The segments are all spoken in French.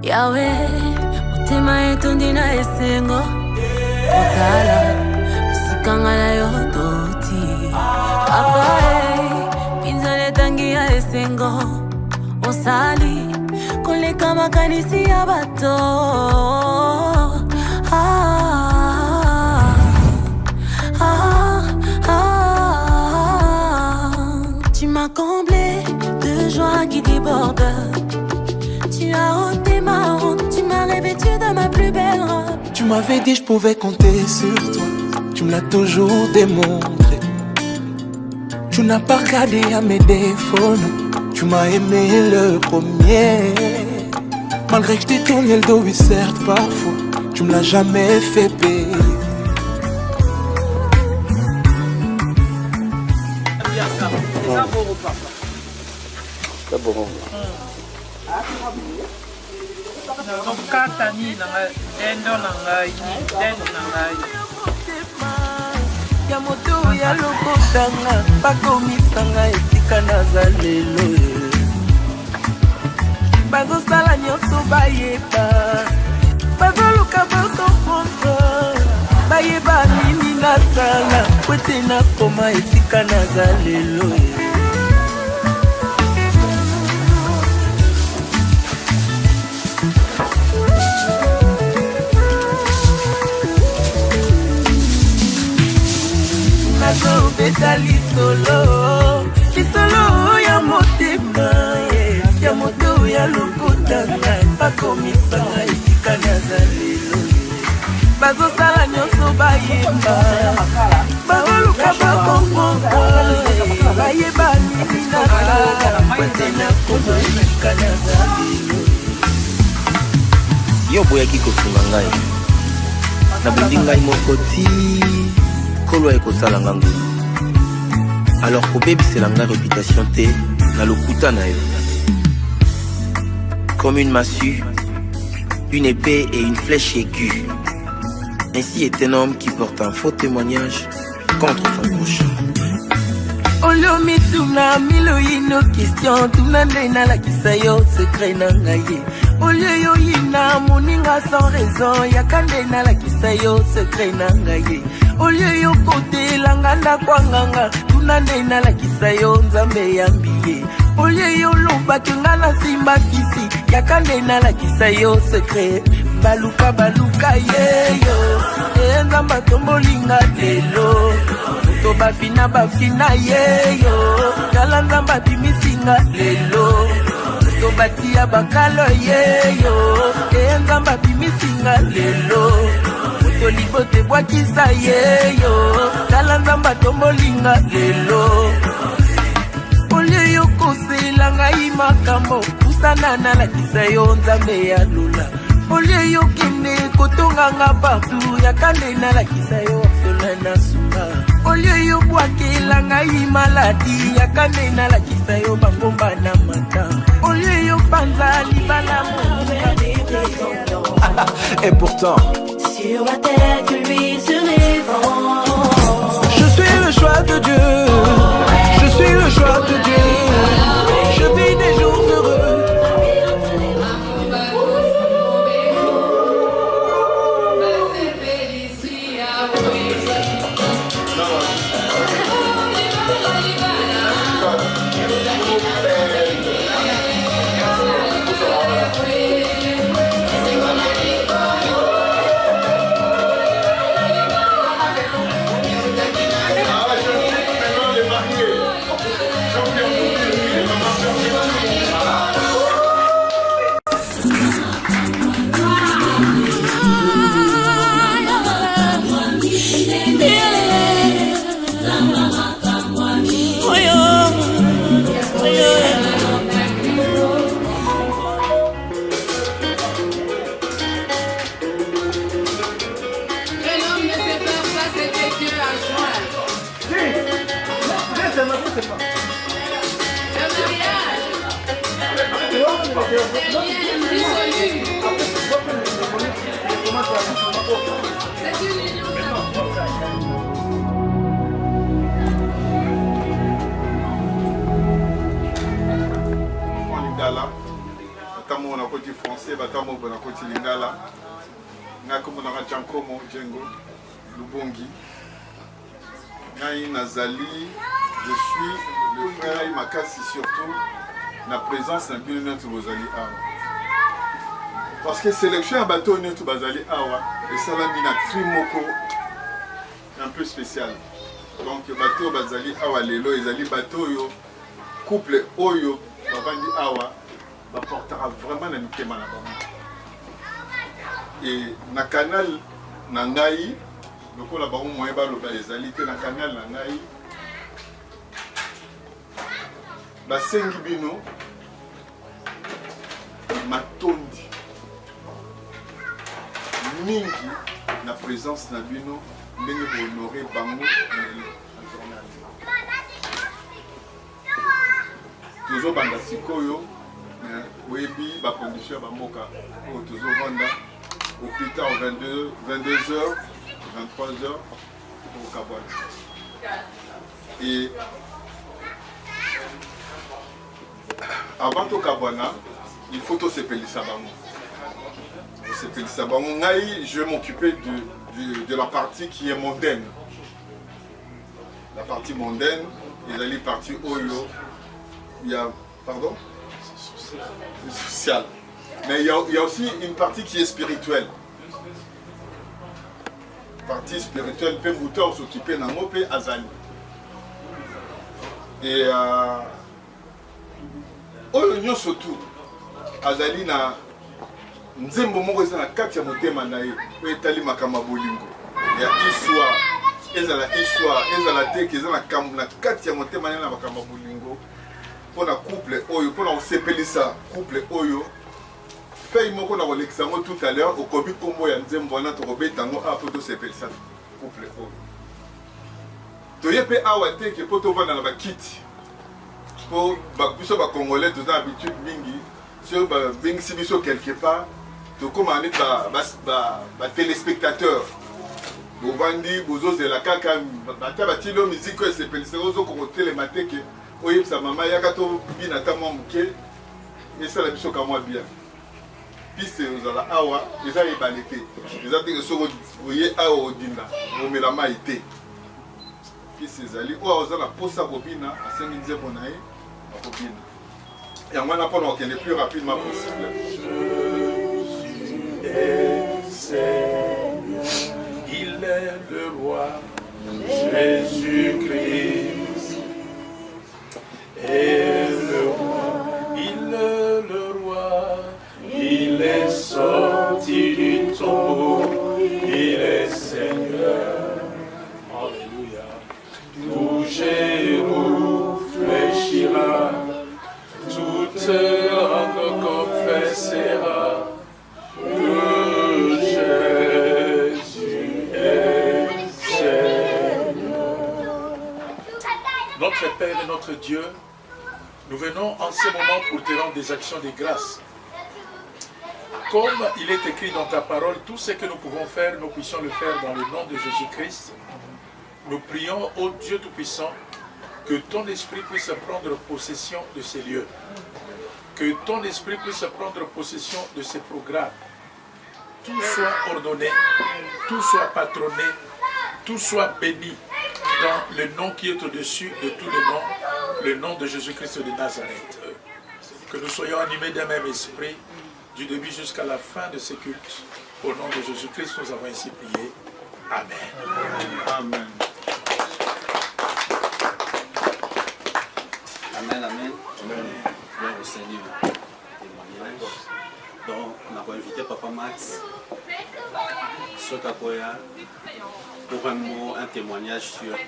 Yahweh, mutima yetu ndina esengo Otala, misikangala yototi Papa pinzale tangi ya esengo Osali, koleka makanisi ya bato Tu m'as comblé de joie qui déborde. Tu as ôté ma honte, tu m'as revêtu de ma plus belle robe. Tu m'avais dit je pouvais compter sur toi, tu me l'as toujours démontré. Tu n'as pas regardé à mes défauts, non. Tu m'as aimé le premier. Malgré que je t'ai tourné le dos, oui certes parfois, tu me l'as jamais fait payer. C'est bon. Ya moto ya lokotanga bakomisanga esika naza lelo bazosala nyonso bayeba bazoluka bakomprendre bayeba nini nasala po ete nakoma esika naza lelo Beta lisolo, lisolo ya motema, ya moto ya lokotanga, bakomisanga esika naza lelo. Bazosala nyonso bayeba, bazoluka bakomprendre, bayeba nini nasala, kwete nakoma esika naza lelo. Yo boyaki kosunga ngai, nabundi ngai mokoti, kolo ekosala ngangu. Alors pour bébé c'est la réputation té na lokuta na yo. Comme une massue, une épée et une flèche aiguë. Ainsi est un homme qui porte un faux témoignage contre son prochain. Olio mituna milo ino question tuna ndena la kisayo secret na ngaye. Olio yo ina moninga sans raison yakandena la kisayo secret na ngaye. Olio yo kote langanda kwanganga nandena la kisayo nzambe yambiye olye yo loba kengana simba kisi yakandena la kisayo secret baluka yeyo nzamba tombolinga lelo to bafina yeyo kala nzamba bimisinga lelo to batia bakalo yeyo nzamba bimisinga lelo libote bwakisa yeyo kala nzamba tombolinga lelo olye yo kosela ngai makambo kusana nalakisa yo nzambe ya lula olye yo kende kotonganga partout yakande nalakisa yo orphelin na suka olye yo bwakela ngai maladi yakande nalakisa yo bangomba na mata olye yo panza libala Et pourtant sur ma tête, que lui sur les vents. Je suis le choix de Dieu. Je suis le choix de Dieu. Je vis des jours heureux. te batamo bona koti lingala nga komo na Jankomo Djengo Lubongi ngai nazali je suis le frère Makasi surtout na présence na bino nyonso bozali awa parce que sélection ya bateau nyonso bazali awa esalami na tri moko un peu spécial donc bateau bazali awa lelo ezali bateau oyo couple oyo bavandi awa baportera vraiment na mitema na bango et na canal na ngai lokola bango moyen baloba ezali te na canal na ngai basengi bino matondi mingi na présence na bino ndenge bohonore bango na journal tozobanda sikoyo oyebi bacondition ya bamboka oyo tozovanda au plus tard 22h 23h au Kabwana et avant to Kabwana il faut to sepelisa bango ngai je vais m'occuper de la partie qui est mondaine la partie mondaine ezali partie oyo il y a pardon social mais il y a aussi une partie qui est spirituelle partie spirituelle peut moteur s'occuper na mo pe azali et oyo nyonso tout azali na nzembo moko eza na kati ya motema na ye oyo etali makambo ya bolingo ya histoire ezala teke eza na kati ya motema na ye na makambo ya bolingo mpona couple oyo mpona kosepelisa couple oyo fei moko na kolekisa yango tout à l'heure okobi nkombo ya nzembo wana tokobeta yango awa mpo tosepelisa couple oyo toye mpe awa teke mpo tovanda na bakiti mpo biso bacongolais toza na habitude mingi soki babengisi biso quelque part tokóma neti batelespectateur bovandi bozozela kaka bata batili oyo miziki oyo esepelisaka ozokoka kotelema teke oyebisa mama yaka tobina ata mwa moke esala biso kamwa bien piste ozala awa eza ebale te eza teke soki oye awa odinda omela mai te piste ezali oyo oza na mposa kobina asengi nzembo na ye akobina yango wana mpona kokende plus rapidement possible il est le roi Jésus-Christ est le roi, il est le roi, il est sorti du tombeau, il est Seigneur. Alléluia. Tout genou fléchira, toute langue confessera que Jésus est Seigneur. Notre Père et notre Dieu, nous venons en ce moment pour te rendre des actions de grâce. Comme il est écrit dans ta parole, tout ce que nous pouvons faire, nous puissions le faire dans le nom de Jésus-Christ. Nous prions, ô Dieu Tout-Puissant, que ton esprit puisse prendre possession de ces lieux. Que ton esprit puisse prendre possession de ces programmes. Tout soit ordonné, tout soit patronné, tout soit béni dans le nom qui est au-dessus de tous les noms, le nom de Jésus-Christ de Nazareth. Que nous soyons animés d'un même esprit, du début jusqu'à la fin de ce culte. Au nom de Jésus-Christ, nous avons ainsi prié. Amen. Amen. Amen, amen. Gloire au Seigneur. Témoignage. Donc, on a invité Papa Max Sokakoya pour un témoignage sur le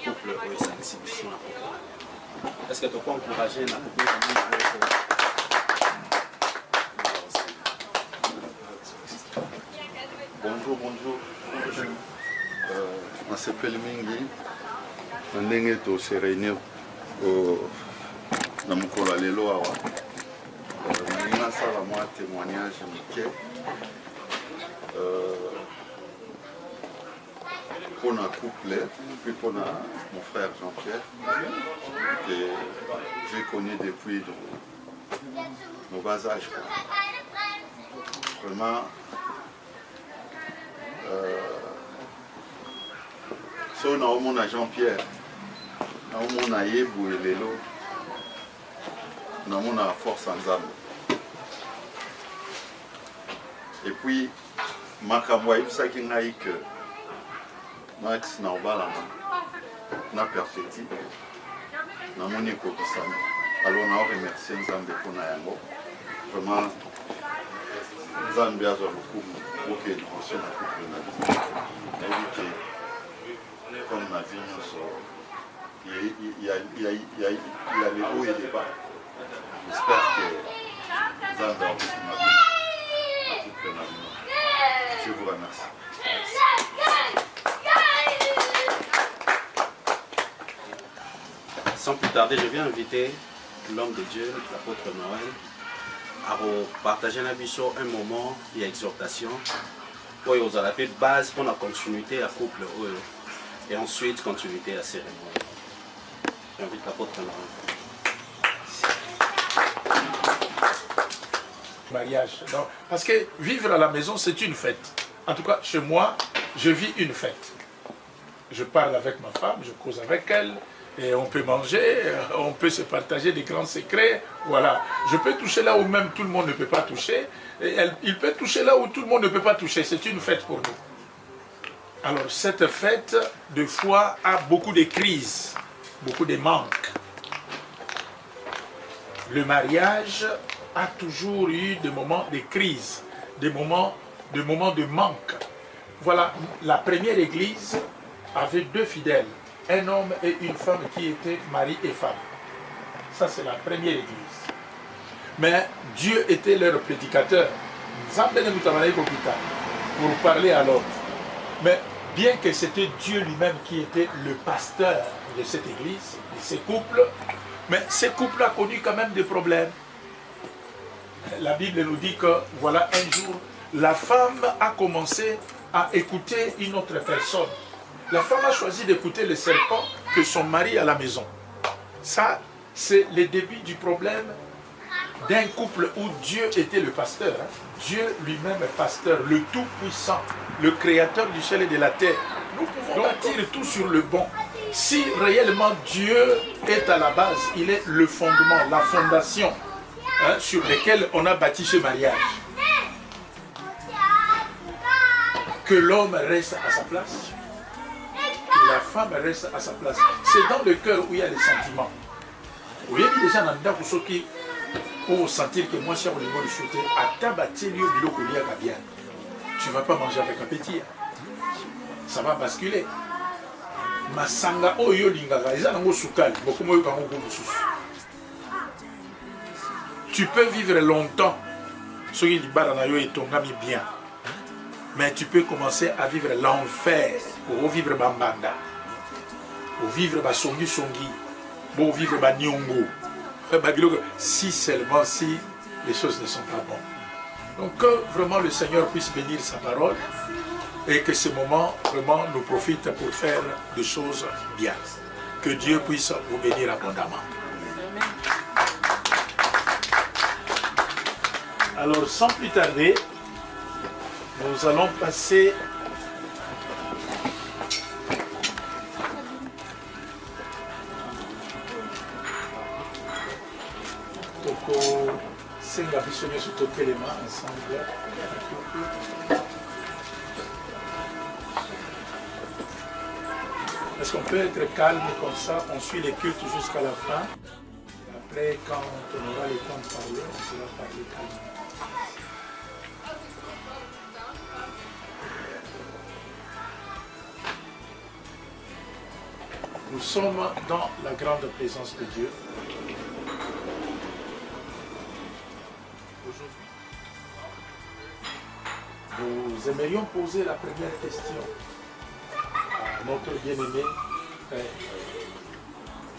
couple et sa exhibition. Est-ce que tu peux encourager la couple? Bonjour, bonjour. Nasepeli mingi na ndenge tose réunir na mokolo ya lelo awa nalingi nasala mwa témoignage moke mpona couple puis mpona mon frère Jean-Pierre que j'ai connu depuis nos bas âges. vraiment, si on a Jean-Pierre, on a Yebou et Lelo, on a force ensemble. Et puis, makamwa ça qui n'a que Max na obala na perfecti na moni ko kisama. Alors on a remercié Nzambe pour na yango. Vraiment Nzambe azo lokumu oke dimension na couple na vie. Comme na vie il y a les hauts et les bas. J'espère que Nzambe a aussi ma vie. Je vous remercie. Sans plus tarder, je viens inviter l'homme de Dieu, l'apôtre Noël, à partager un moment d'exhortation pour aux la base pour la continuité à couple et ensuite continuité à cérémonie. J'invite l'apôtre Noël. Mariage. Non, parce que vivre à la maison, c'est une fête. En tout cas, chez moi, je vis une fête. Je parle avec ma femme, je cause avec elle, et on peut manger, on peut se partager des grands secrets. Voilà. Je peux toucher là où même tout le monde ne peut pas toucher, et il peut toucher là où tout le monde ne peut pas toucher. C'est une fête pour nous. Alors, cette fête, des fois, a beaucoup de crises, beaucoup de manques. Le mariage a toujours eu des moments de crise, des moments de manque. Voilà, la première église avait deux fidèles, un homme et une femme qui étaient mari et femme. Ça, c'est la première église. Mais Dieu était leur prédicateur. Pour parler à l'autre. Mais bien que c'était Dieu lui-même qui était le pasteur de cette église, de ces couples, mais ces couples ont connu quand même des problèmes. La Bible nous dit que, voilà, un jour, la femme a commencé à écouter une autre personne. La femme a choisi d'écouter le serpent que son mari à la maison. Ça, c'est le début du problème d'un couple où Dieu était le pasteur. Dieu lui-même est pasteur, le Tout-Puissant, le Créateur du ciel et de la terre. Nous pouvons bâtir tout sur le bon. Si réellement Dieu est à la base, il est le fondement, la fondation sur laquelle on a bâti ce mariage. Que l'homme reste à sa place, que la femme reste à sa place. C'est dans le cœur où il y a les sentiments. Vous voyez déjà dans le qui pour sentir que moi, si on est chuté, à tabatier le bilo bien. Tu ne vas pas manger avec appétit. Ça va basculer. Masanga oyo lingaka eza nango sukali bokomo yoka ngo mususu. Tu peux vivre longtemps soki libala na yo etongami bien. Mais tu peux commencer à vivre l'enfer pour vivre bambanda. Pour vivre basongi songi, pour vivre banyongo. Si seulement si les choses ne sont pas bonnes. Donc que vraiment le Seigneur puisse bénir sa parole et que ce moment vraiment nous profite pour faire des choses bien. Que Dieu puisse vous bénir abondamment. Alors sans plus tarder, nous allons passer au Senga Bissonnier sur tout élément ensemble. Est-ce qu'on peut être calme comme ça? On suit les cultes jusqu'à la fin. Après, quand on aura le temps de parler, on pourra parler calmement. Nous sommes dans la grande présence de Dieu. Aujourd'hui, nous aimerions poser la première question à notre bien-aimé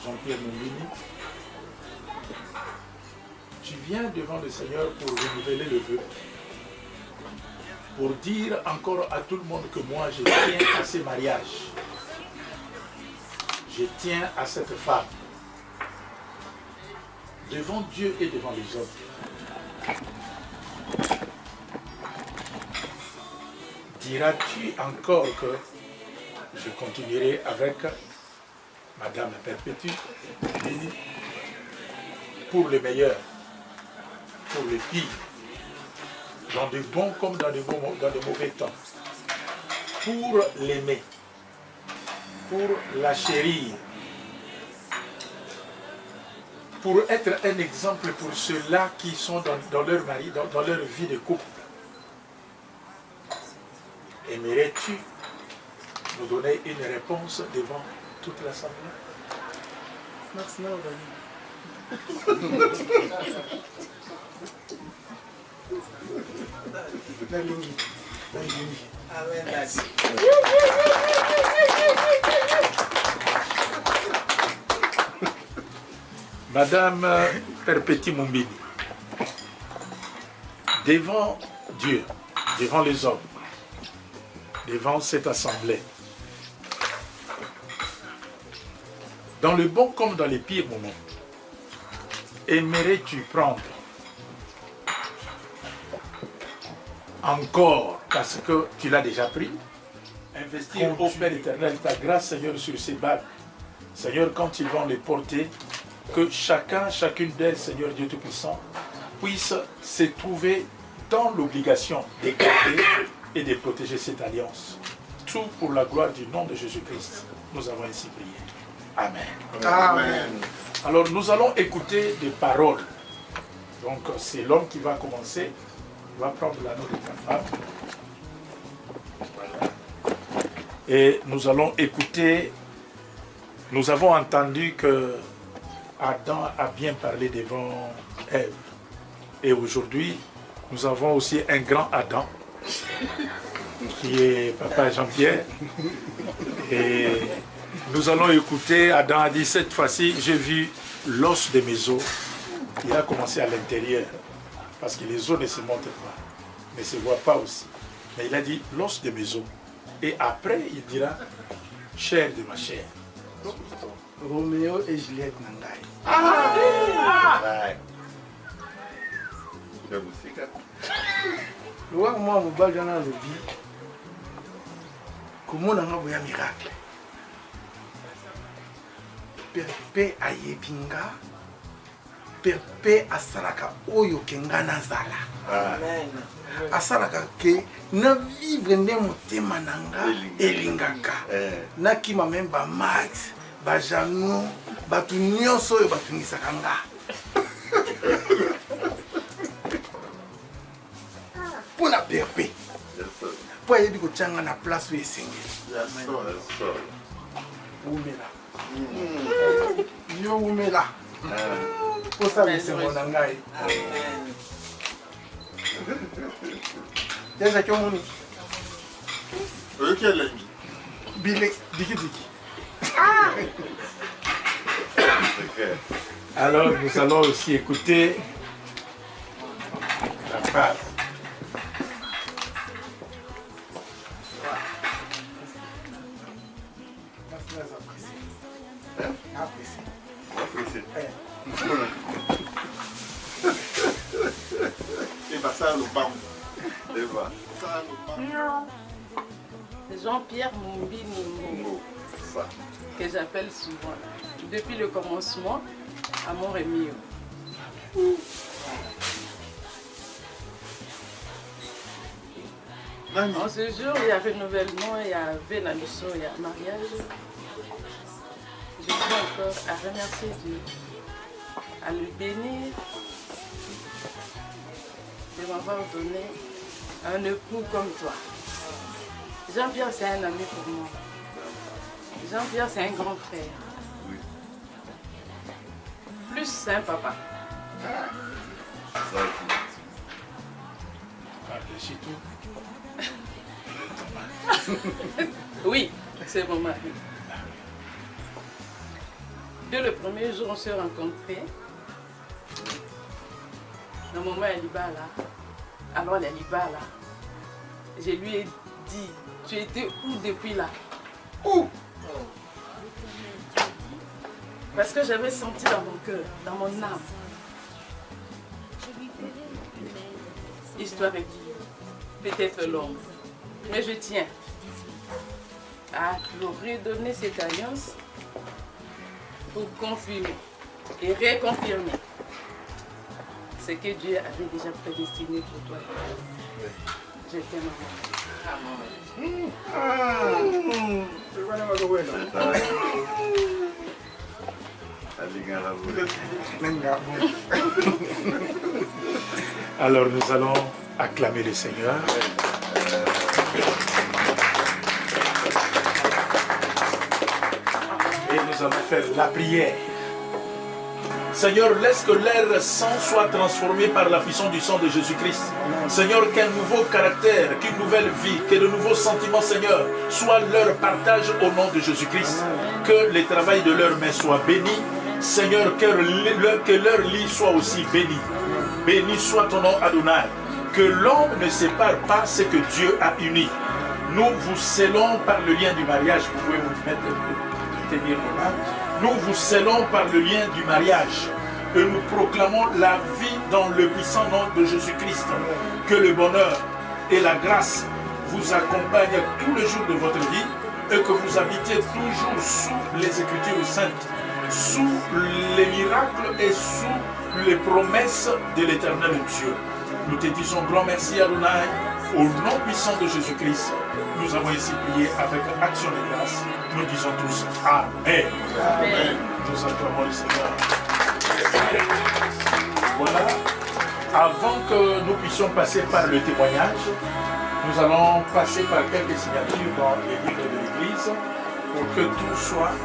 Jean-Pierre Nombini. Tu viens devant le Seigneur pour renouveler le vœu, pour dire encore à tout le monde que moi je tiens à ces mariages. Je tiens à cette femme, devant Dieu et devant les hommes. diras-tu encore que je continuerai avec Madame la Perpétue pour le meilleur, pour le pire, dans de bons comme dans de mauvais temps, pour l'aimer, pour la chérir, pour être un exemple pour ceux-là qui sont dans leur mari, dans leur vie de couple. Aimerais-tu nous donner une réponse devant toute l'Assemblée? Merci, Madame Perpétue Mumbini, devant Dieu, devant les hommes, devant cette assemblée, dans le bon comme dans les pires moments, aimerais-tu prendre encore, parce que tu l'as déjà pris, investir au Père éternel ta grâce, Seigneur, sur ces bagues. Seigneur, quand ils vont les porter, que chacune d'elles, Seigneur Dieu Tout-Puissant, puisse se trouver dans l'obligation de garder et de protéger cette alliance. Tout pour la gloire du nom de Jésus-Christ. Nous avons ainsi prié. Amen. Amen. Alors nous allons écouter des paroles. Donc c'est l'homme qui va commencer. Il va prendre l'anneau de ta femme. Voilà. Et nous allons écouter. Nous avons entendu que Adam a bien parlé devant Ève. Et aujourd'hui, nous avons aussi un grand Adam, qui est Papa Jean-Pierre. Et nous allons écouter, Adam a dit, cette fois-ci, j'ai vu l'os de mes os. Il a commencé à l'intérieur, parce que les os ne se montrent pas, ne se voient pas aussi. Mais il a dit, l'os de mes os. Et après, il dira, chair de ma chair. Roméo et Juliette Nangai. Loin moi mobile dans le vie. Comment on a un miracle? Perpé ayebinga. Perpé asalaka oyo kengana zala. Amen. Asalaka ke na vivre nde motema nanga elingaka. Nakima même ba Max, ba Janou, batu nyonso oyo batungisaka nga. Pour la perpé. Pour aller dire que na place où il s'engage. Oumela. Yo oumela. Pour ça c'est mon angai. Déjà que mon OK l'ami. Bilé diki. Alors nous allons aussi écouter la femme. Jean-Pierre Mumbini, que j'appelle souvent, depuis le commencement, à Montrémio. En ce jour, il y a renouvellement, il y a vénamisson, il y a mariage. Je tiens encore à remercier Dieu, à le bénir, de m'avoir donné un époux comme toi. Jean-Pierre, c'est un ami pour moi. Jean-Pierre, c'est un grand frère. Oui. Plus c'est un papa. Oui, c'est mon mari. Dès le premier jour, on s'est rencontrés. Le moment elle est là. Alors elle est là. Je lui ai dit, tu étais où depuis là? Où? Parce que j'avais senti dans mon cœur, dans mon âme. Histoire est peut-être longue. Mais je tiens à redonner cette alliance pour confirmer et réconfirmer ce que Dieu avait déjà prédestiné pour toi. Je t'aime. Alors nous allons acclamer le Seigneur. Et nous allons faire la prière. Seigneur, laisse que leur sang soit transformé par la puissance du sang de Jésus-Christ. Seigneur, qu'un nouveau caractère, qu'une nouvelle vie, que de nouveaux sentiments, Seigneur, soient leur partage au nom de Jésus-Christ. Que le travail de leurs mains soit béni. Seigneur, que leur lit soit aussi béni. Béni soit ton nom, Adonai. Que l'homme ne sépare pas ce que Dieu a uni. Nous vous scellons par le lien du mariage. Vous pouvez vous mettre, tenir vos mains. Nous vous scellons par le lien du mariage et nous proclamons la vie dans le puissant nom de Jésus-Christ. Que le bonheur et la grâce vous accompagnent tous les jours de votre vie et que vous habitiez toujours sous les Écritures saintes, sous les miracles et sous les promesses de l'Éternel Dieu. Nous te disons grand merci Adonai, au nom puissant de Jésus-Christ. Nous avons ici prié avec action de grâce. Nous disons tous Amen. Amen. Nous acclamons le Seigneur. Voilà. Avant que nous puissions passer par le témoignage, nous allons passer par quelques signatures dans les livres de l'Église pour que tout soit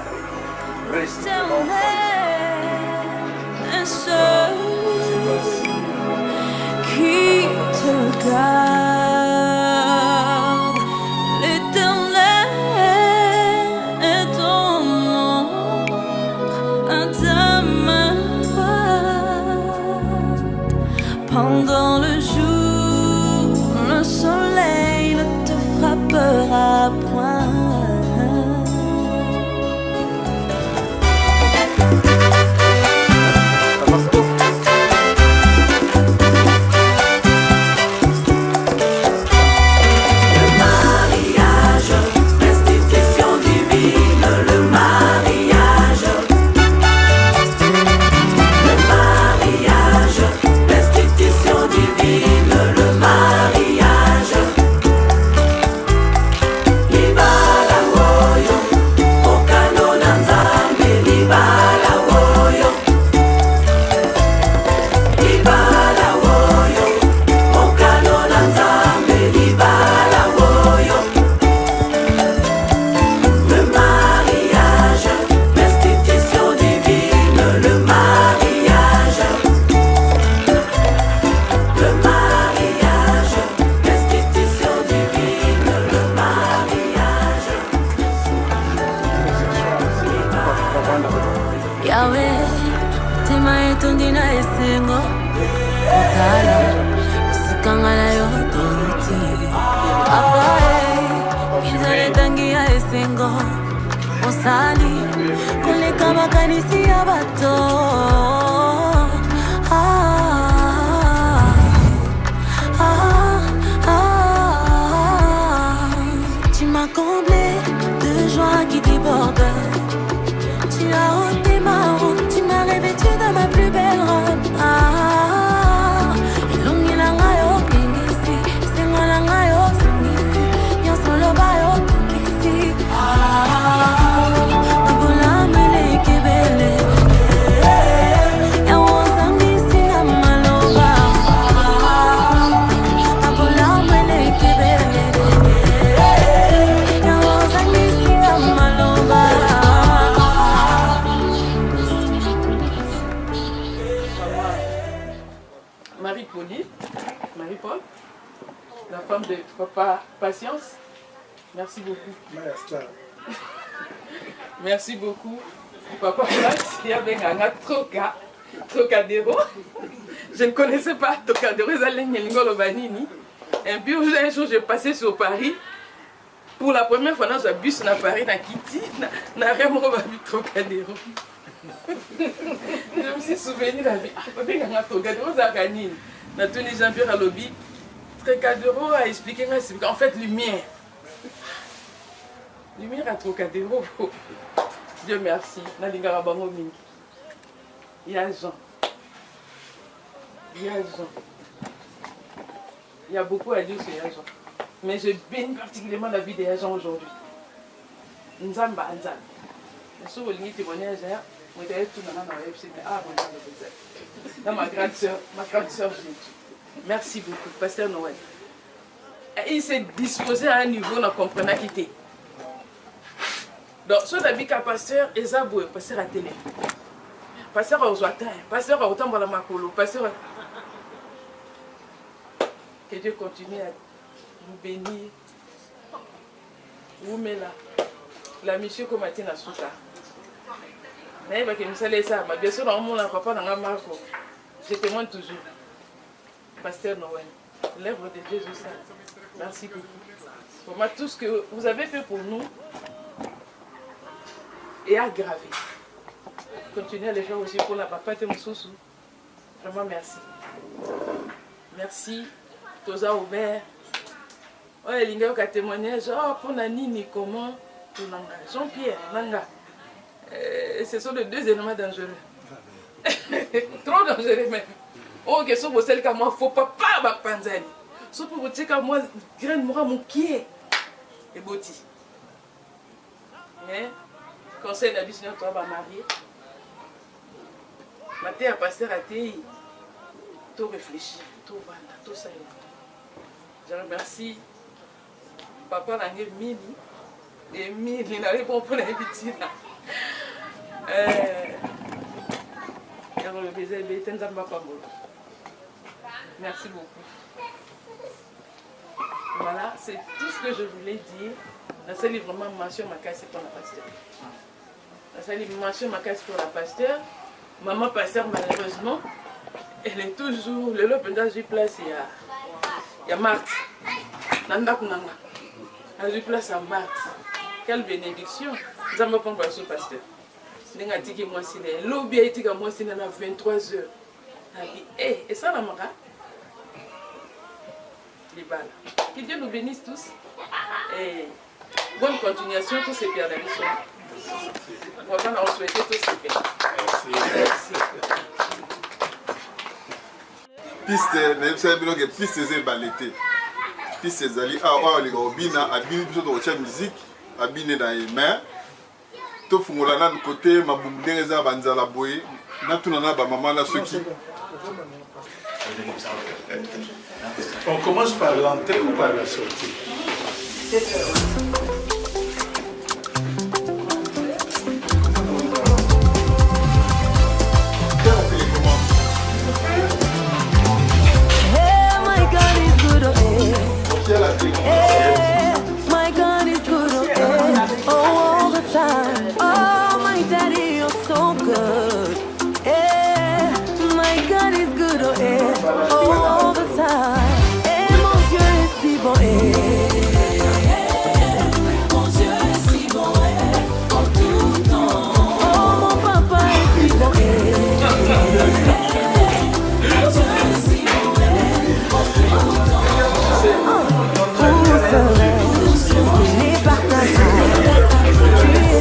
resté. Qui te garde, l'Éternel est ton ombre à ta main droite. Pendant le jour, le soleil ne te frappera point. Tu m'as comblé de joie qui déborde. Tu as ôté ma honte, tu m'as revêtu de ma plus belle robe. Marie-Paul, la femme de Papa Patience. Merci beaucoup. Merci beaucoup. Papa Max, il y avait un Trocadéro. Je ne connaissais pas Trocadéro. Et puis un jour, j'ai passé sur Paris. Pour la première fois, dans un bus à Paris, dans Kitty, dans un Trocadéro. Je me suis souvenu de la vie. Trocadéro, ça a gagné. Nathalie Jean-Pierre Alobi, Trocadéro a expliqué, en fait, lumière. Lumière à Trocadéro. Dieu merci. Il y a Jean. Il y a Jean. Il y a beaucoup à dire sur Jean. Mais je bénis particulièrement la vie des gens aujourd'hui. Nzamba Nzamba. Je suis témoignage. Dans ma grande soeur merci beaucoup, Pasteur Noël. Il s'est disposé à un niveau, on comprenait qu'il était. Donc, ce qui est pasteur, Ezaboué, pasteur à télé, pasteur aux Ouattins, pasteur à Otambala Makolo, pasteur. Que Dieu continue à vous bénir, vous mettez là, la mission comme a dit dans Souka. Mais bien sûr, dans mon papa, dans Marco, je témoigne toujours. Pasteur Noël, l'œuvre de Dieu, je sais. Merci beaucoup. Pour moi, tout ce que vous avez fait pour nous est aggravé. Continuez à le faire aussi pour la papa et mon sousou. Vraiment, merci. Merci. Toza Aubert. Oh, il y a un témoignage. Oh, pour Nani, comment Jean-Pierre, Nanga. Ce sont les deux éléments dangereux. Trop dangereux même. Oh, que ce soit celle que moi, faut pas panzani. Sauf pour vous dire que moi, graine moi mon pied et boti. Mais conseil d'habitude, sinon toi va marier. Ma terre pasteur a été tout réfléchi, tout voilà, tout ça. Je remercie papa Nangé Mini et Mini, il n'avait pas pour l'habitude. Merci beaucoup. Voilà, c'est tout ce que je voulais dire. La seule vraiment mention ma casse pour la pasteur. La seule mention ma casse pour la pasteur. Maman pasteur, malheureusement, elle est toujours. Le lopendage du place, il y a Marthe. Nanda Kunanga. Elle du place à Marthe. Quelle bénédiction. Nous avons pas pasteur. Nenga tiki moi si le lobby a été comme moi si na 23h. Et ça la mara. Les balles. Que Dieu nous bénisse tous. Et bonne continuation tous ces pères d'amis. On va leur souhaiter tous ces pères. Merci. Piste, même ça bilo que piste c'est balleté. Piste zali ah les robina abini biso de musique abini dans les mains. To fungola na côté mabumbu za banzala boye na tunana ba maman la ceux qui On commence par l'entrée ou par la sortie? My God is good, all the time. Oh, my daddy, you're so good. My God is good, all the time. Mon Dieu est si bon, mon Dieu est si bon, en tout temps. Oh, mon papa est si bon, mon Dieu est si bon, en tout temps.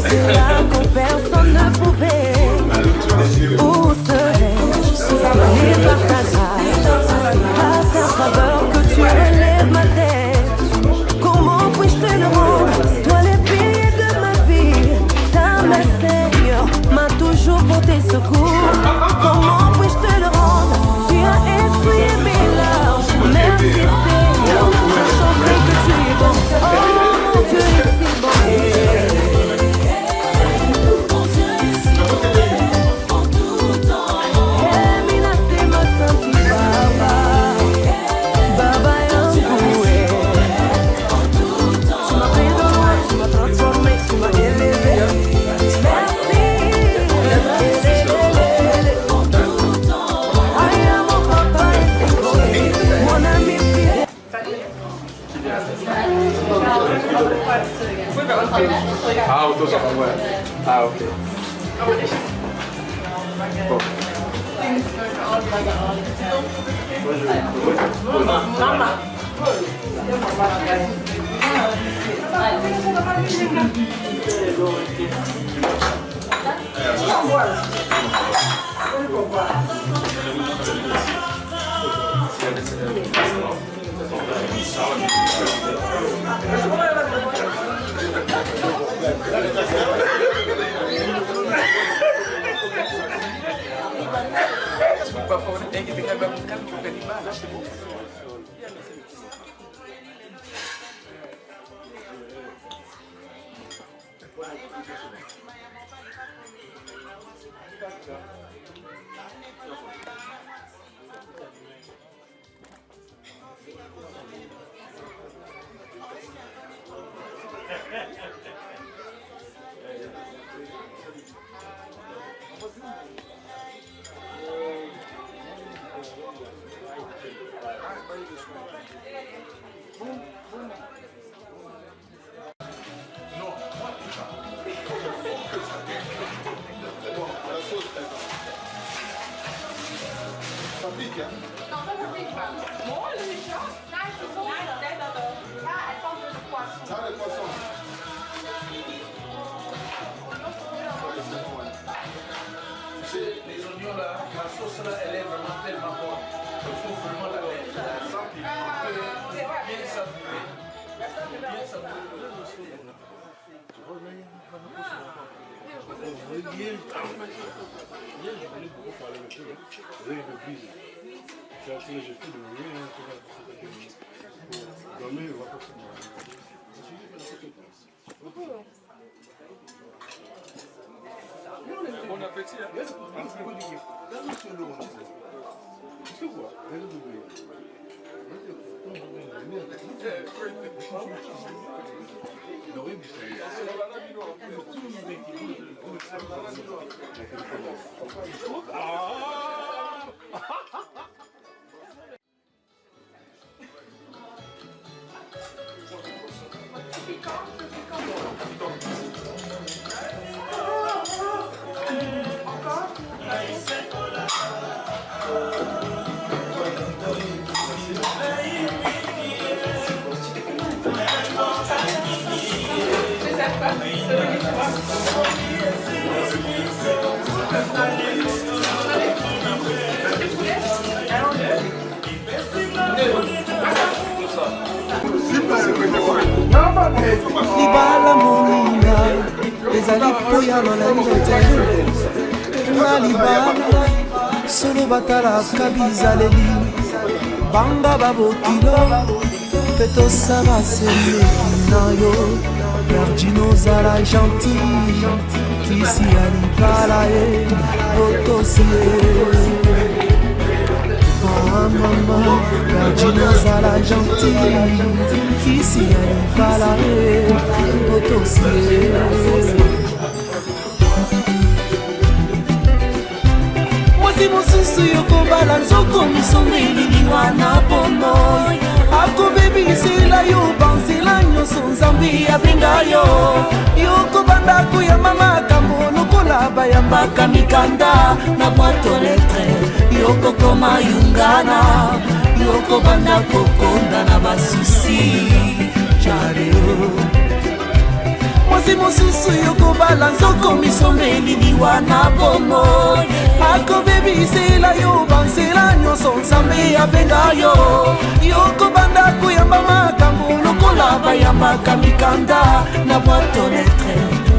Tu es là quand personne ne pouvait. Où serais-je si ce n'est par ta grâce? À ta faveur que tu relèves ma tête. Comment puis-je te le rendre? Toi les piliers de ma vie. Ta main Seigneur m'a toujours porté secours. Comment puis-je te le rendre? Tu as essuyé mes larmes. Merci Seigneur, je chanterai que tu es bon. Oh mon Dieu est si bon. Ah, auto ça va, ouais. Ah, ok. Bon. Les oignons là, la sauce là, elle est vraiment tellement bonne. Il faut vraiment la mettre bien savourer. Bien savourer. Bon appétit. libala moninga ezali poya lolenge te na libala solo batalaka bizaleli banga babokilo mpe tosala seleki na yo Gardino zala gentil kisi ya libala ye botosie mama Gardino zala gentil kisi ya libala ye botosie mwasi mosusu yokobala nzoko misomeli wana pono akobebisela yo banzela nyonso nzambe abenga yo yokobanda koyamba makambo lokola bayambaka mikanda na bwato letre yokokoma yungana yokobanda kokonda na basusi jareo mwasi mosusu yokobala nzoko misombeli liwana bomo akobebisela yo banzela nyonso nzambe abenga yo yokobanda koyamba makambo lokola bayambaka mikanda na bwato letre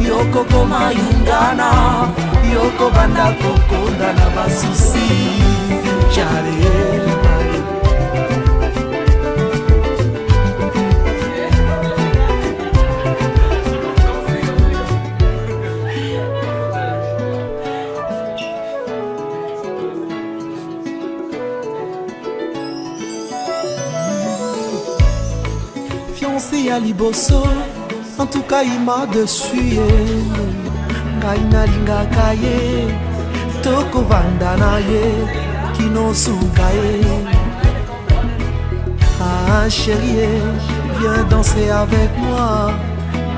yokokoma yungana yokobanda kokonda na basusi jareo ya liboso en tout cas il m'a dessus ngai nalingaka ye tokovanda na ye kinosuka ye ah chérie viens danser avec moi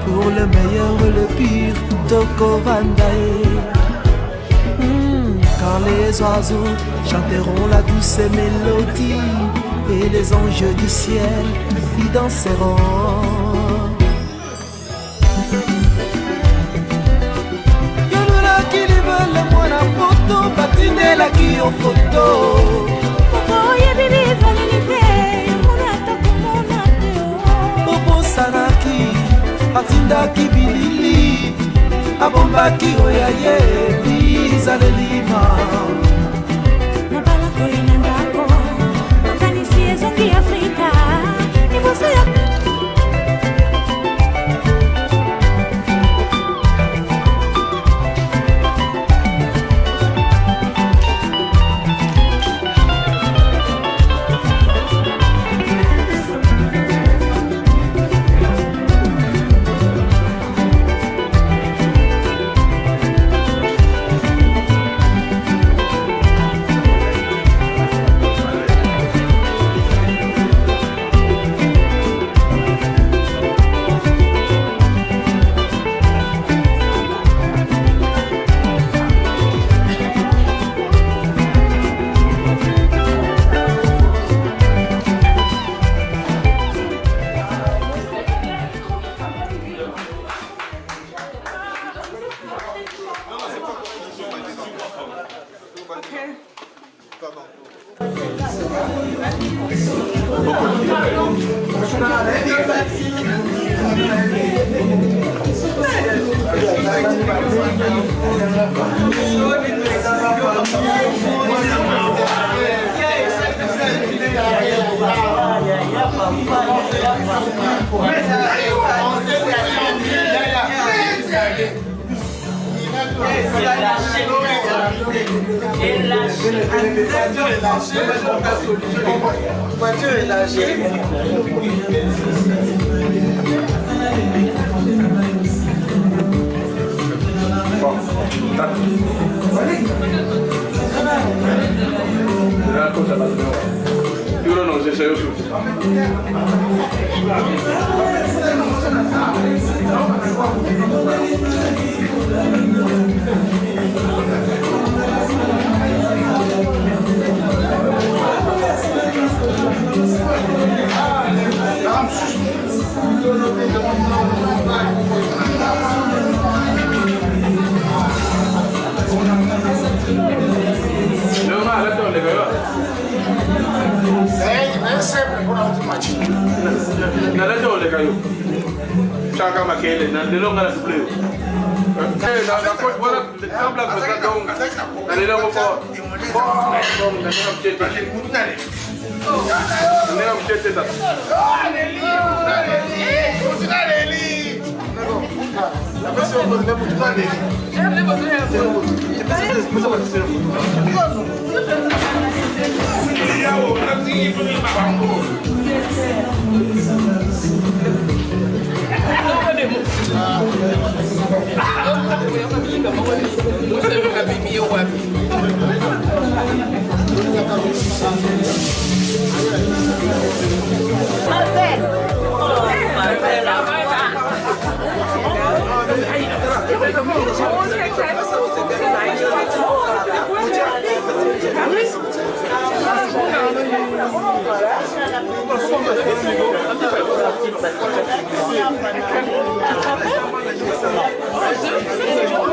pour le meilleur et le pire tokovanda ye quand les oiseaux chanteront la douce mélodie et les anges du ciel y danseront. Yolulaki libele mwana poto batindelaki yo foto oyebi bizaleli te yomona atakomona te bobosanaki atindaki bilili abombaki oyo ayebi zalelima nabalako ina ndako makanisi ezongi afrika liboso ya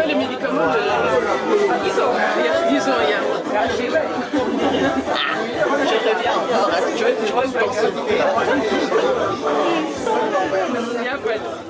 les médicaments, ils ont rien. Je reviens encore. Je vois une personne. Il y a pas de...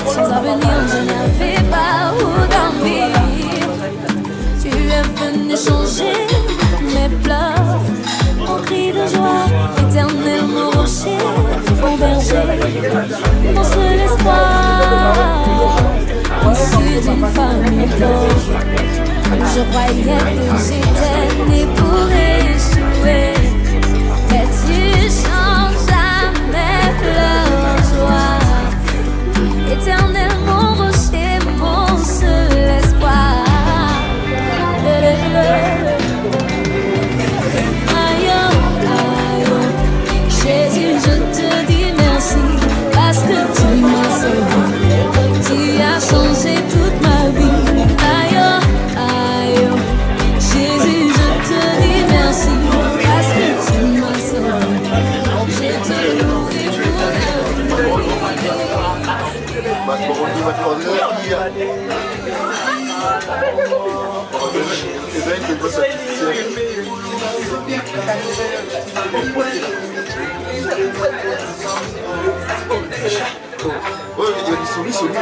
Sans avenir, je n'avais pas où dormir. Tu es venu changer mes pleurs en cris de joie, éternel mon rocher, mon berger, mon seul espoir, issu d'une famille pauvre. Je croyais que j'étais né pour échouer, mais tu changes à mes pleurs en joie. Éternel mon rocher, mon seul espoir. Aïe, aïe, Jésus, je te dis merci parce que tu m'as sauvé. Tu as changé toute ma vie. Aïe, aïe, Jésus, je te dis merci parce que tu m'as sauvé. Je te loue et il y a des souris sur lui.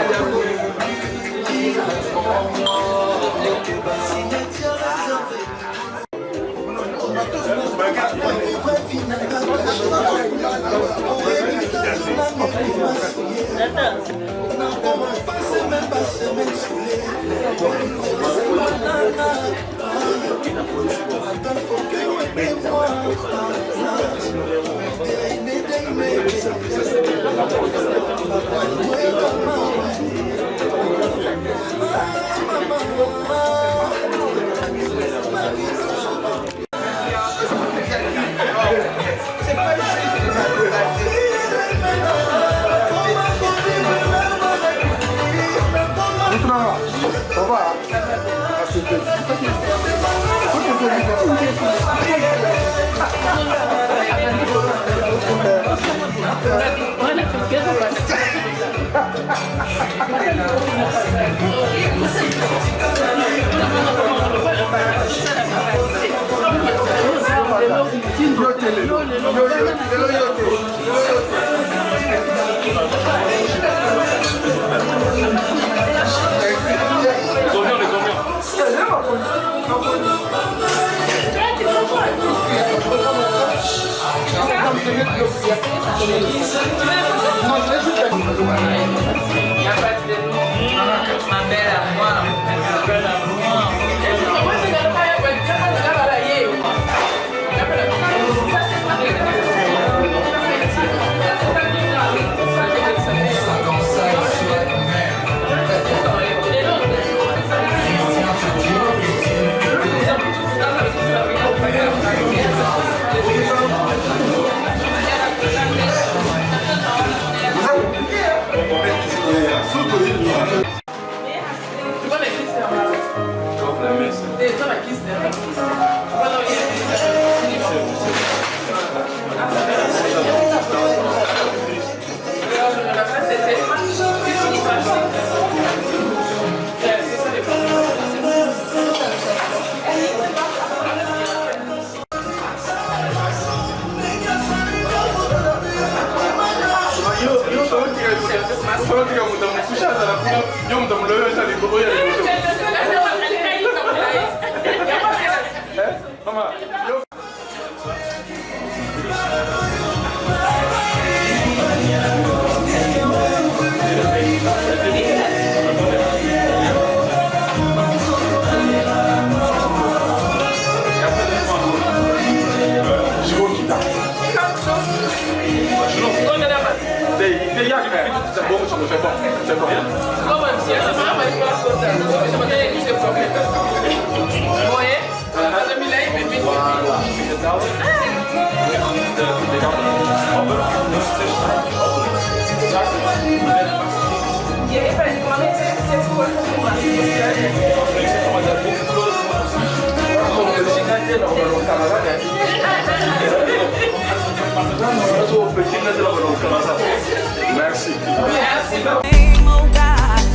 Merci.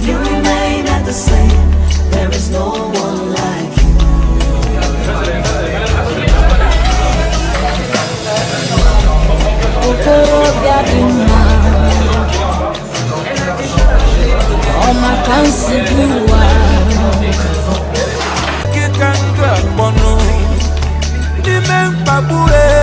You remain at the same. There is no one like you. Oh, my cancer, you are. Bono, di men pa boué.